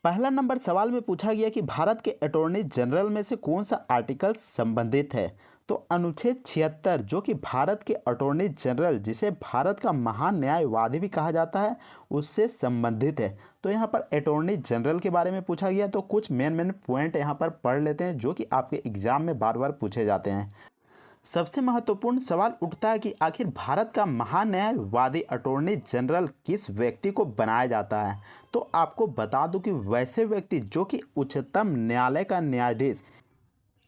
पहला नंबर सवाल में पूछा गया कि भारत के अटॉर्नी जनरल में से कौन सा आर्टिकल संबंधित है। तो अनुच्छेद 76 जो कि भारत के अटॉर्नी जनरल जिसे भारत का महान न्यायवादी भी कहा जाता है उससे संबंधित है। तो यहाँ पर अटॉर्नी जनरल के बारे में पूछा गया, तो कुछ मेन पॉइंट यहाँ पर पढ़ लेते हैं जो कि आपके एग्जाम में बार बार पूछे जाते हैं। सबसे महत्वपूर्ण सवाल उठता है कि आखिर भारत का महान न्यायवादी अटॉर्नी जनरल किस व्यक्ति को बनाया जाता है। तो आपको बता दूं कि वैसे व्यक्ति जो कि उच्चतम न्यायालय का न्यायाधीश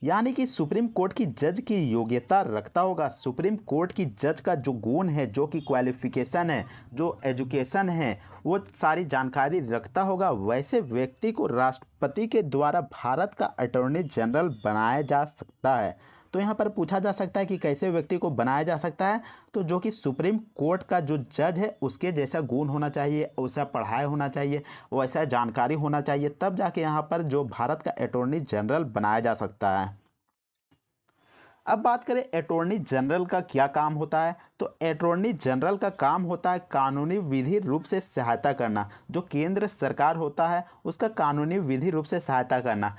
यानी कि सुप्रीम कोर्ट की जज की योग्यता रखता होगा, सुप्रीम कोर्ट की जज का जो गुण है, जो कि क्वालिफिकेशन है, जो एजुकेशन है, वो सारी जानकारी रखता होगा, वैसे व्यक्ति को राष्ट्रपति के द्वारा भारत का अटॉर्नी जनरल बनाया जा सकता है। तो यहाँ पर पूछा जा सकता है कि कैसे व्यक्ति को बनाया जा सकता है। तो जो कि सुप्रीम कोर्ट का जो जज है उसके जैसा गुण होना चाहिए, वैसा पढ़ाई होना चाहिए, वैसा जानकारी होना चाहिए, तब जाके यहाँ पर जो भारत का अटॉर्नी जनरल बनाया जा सकता है। अब बात करें अटॉर्नी जनरल का क्या काम होता है। तो अटॉर्नी जनरल का काम होता है कानूनी विधि रूप से सहायता करना, जो केंद्र सरकार होता है उसका कानूनी विधि रूप से सहायता करना।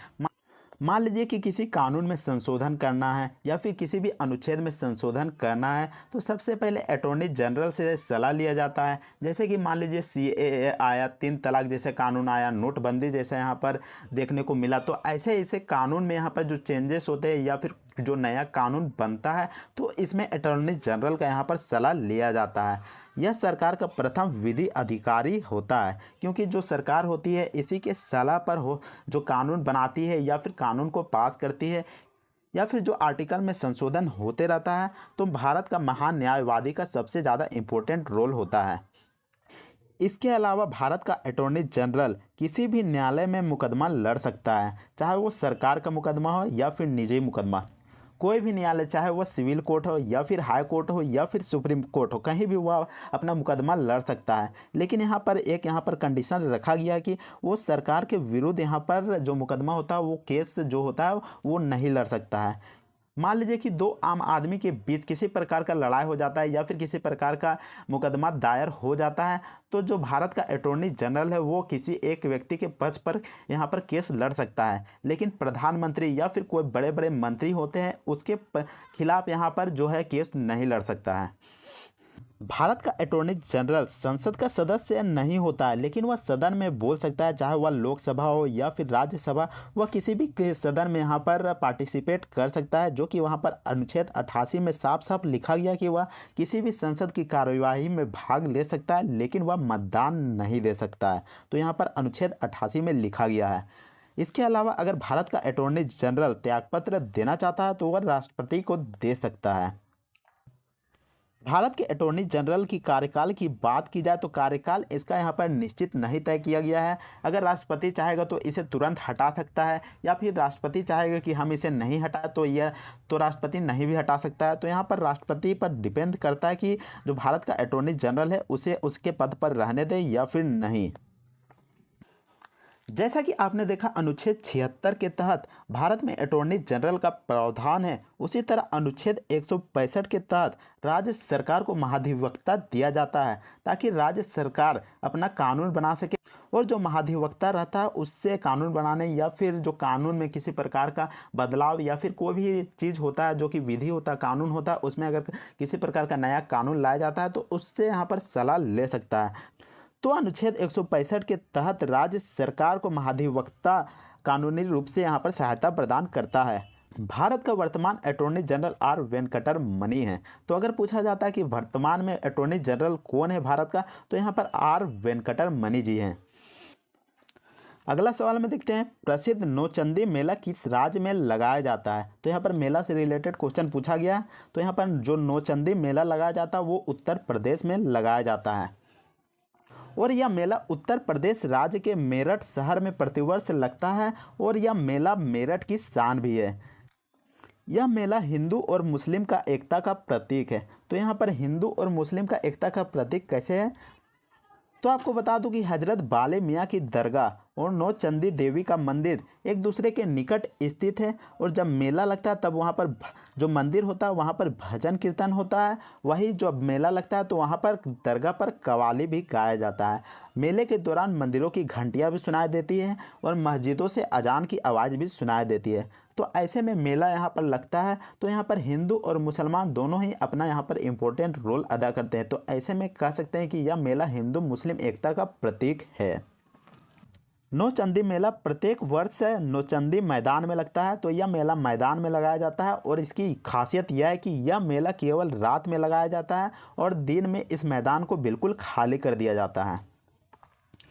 मान लीजिए कि किसी कानून में संशोधन करना है या फिर किसी भी अनुच्छेद में संशोधन करना है, तो सबसे पहले अटॉर्नी जनरल से सलाह लिया जाता है। जैसे कि मान लीजिए CAA आया, 3 तलाक जैसे कानून आया, नोटबंदी जैसे यहाँ पर देखने को मिला, तो ऐसे ऐसे कानून में यहाँ पर जो चेंजेस होते हैं या फिर जो नया कानून बनता है तो इसमें अटॉर्नी जनरल का यहाँ पर सलाह लिया जाता है। यह सरकार का प्रथम विधि अधिकारी होता है, क्योंकि जो सरकार होती है इसी के सलाह पर हो जो कानून बनाती है या फिर कानून को पास करती है या फिर जो आर्टिकल में संशोधन होते रहता है। तो भारत का महान न्यायवादी का सबसे ज़्यादा इम्पोर्टेंट रोल होता है। इसके अलावा भारत का अटॉर्नी जनरल किसी भी न्यायालय में मुकदमा लड़ सकता है, चाहे वो सरकार का मुकदमा हो या फिर निजी मुकदमा। कोई भी न्यायालय, चाहे वह सिविल कोर्ट हो या फिर हाई कोर्ट हो या फिर सुप्रीम कोर्ट हो, कहीं भी वह अपना मुकदमा लड़ सकता है। लेकिन यहाँ पर कंडीशन रखा गया है कि वो सरकार के विरुद्ध यहाँ पर जो मुकदमा होता है, वो केस जो होता है वो नहीं लड़ सकता है। मान लीजिए कि 2 आम आदमी के बीच किसी प्रकार का लड़ाई हो जाता है या फिर किसी प्रकार का मुकदमा दायर हो जाता है, तो जो भारत का अटॉर्नी जनरल है वो किसी एक व्यक्ति के पक्ष पर यहाँ पर केस लड़ सकता है। लेकिन प्रधानमंत्री या फिर कोई बड़े बड़े मंत्री होते हैं उसके खिलाफ यहाँ पर जो है केस नहीं लड़ सकता है। भारत का अटॉर्नी जनरल संसद का सदस्य नहीं होता है, लेकिन वह सदन में बोल सकता है, चाहे वह लोकसभा हो या फिर राज्यसभा, वह किसी भी सदन में यहाँ पर पार्टिसिपेट कर सकता है। जो कि वहाँ पर अनुच्छेद 88 में साफ साफ लिखा गया कि वह किसी भी संसद की कार्यवाही में भाग ले सकता है, लेकिन वह मतदान नहीं दे सकता है। तो यहाँ पर अनुच्छेद 88 में लिखा गया है। इसके अलावा अगर भारत का अटॉर्नी जनरल त्यागपत्र देना चाहता है तो वह राष्ट्रपति को दे सकता है। भारत के अटॉर्नी जनरल की कार्यकाल की बात की जाए तो कार्यकाल इसका यहाँ पर निश्चित नहीं तय किया गया है। अगर राष्ट्रपति चाहेगा तो इसे तुरंत हटा सकता है, या फिर राष्ट्रपति चाहेगा कि हम इसे नहीं हटाए तो राष्ट्रपति नहीं भी हटा सकता है। तो यहाँ पर राष्ट्रपति पर डिपेंड करता है कि जो भारत का अटॉर्नी जनरल है उसे उसके पद पर रहने दे या फिर नहीं। जैसा कि आपने देखा अनुच्छेद 76 के तहत भारत में अटॉर्नी जनरल का प्रावधान है, उसी तरह अनुच्छेद 165 के तहत राज्य सरकार को महाधिवक्ता दिया जाता है, ताकि राज्य सरकार अपना कानून बना सके और जो महाधिवक्ता रहता है उससे कानून बनाने या फिर जो कानून में किसी प्रकार का बदलाव या फिर कोई भी चीज़ होता है जो कि विधि होता है, कानून होता है, उसमें अगर किसी प्रकार का नया कानून लाया जाता है तो उससे यहाँ पर सलाह ले सकता है। तो अनुच्छेद 165 के तहत राज्य सरकार को महाधिवक्ता कानूनी रूप से यहाँ पर सहायता प्रदान करता है। भारत का वर्तमान अटॉर्नी जनरल R वेंकटर मणि है। तो अगर पूछा जाता है कि वर्तमान में अटॉर्नी जनरल कौन है भारत का, तो यहाँ पर R वेंकटर मणि जी हैं। अगला सवाल में देखते हैं, प्रसिद्ध नौचंदी मेला किस राज्य में लगाया जाता है। तो यहाँ पर मेला से रिलेटेड क्वेश्चन पूछा गया। तो यहाँ पर जो नौचंदी मेला लगाया जाता है वो उत्तर प्रदेश में लगाया जाता है, और यह मेला उत्तर प्रदेश राज्य के मेरठ शहर में प्रतिवर्ष लगता है, और यह मेला मेरठ की शान भी है। यह मेला हिंदू और मुस्लिम का एकता का प्रतीक है। तो यहाँ पर हिंदू और मुस्लिम का एकता का प्रतीक कैसे है, तो आपको बता दूं कि हजरत बाले मियाँ की दरगाह और नौचंदी देवी का मंदिर एक दूसरे के निकट स्थित है। और जब मेला लगता है तब वहाँ पर जो मंदिर होता है वहाँ पर भजन कीर्तन होता है। वही जब मेला लगता है तो वहाँ पर दरगाह पर कव्वाली भी गाया जाता है। मेले के दौरान मंदिरों की घंटियाँ भी सुनाई देती हैं और मस्जिदों से अजान की आवाज़ भी सुनाई देती है। तो ऐसे में मेला यहाँ पर लगता है तो यहाँ पर हिंदू और मुसलमान दोनों ही अपना यहाँ पर इम्पोर्टेंट रोल अदा करते हैं। तो ऐसे में कह सकते हैं कि यह मेला हिंदू मुस्लिम एकता का प्रतीक है। नौचंदी मेला प्रत्येक वर्ष नौचंदी मैदान में लगता है। तो यह मेला मैदान में लगाया जाता है और इसकी खासियत यह है कि यह मेला केवल रात में लगाया जाता है और दिन में इस मैदान को बिल्कुल खाली कर दिया जाता है।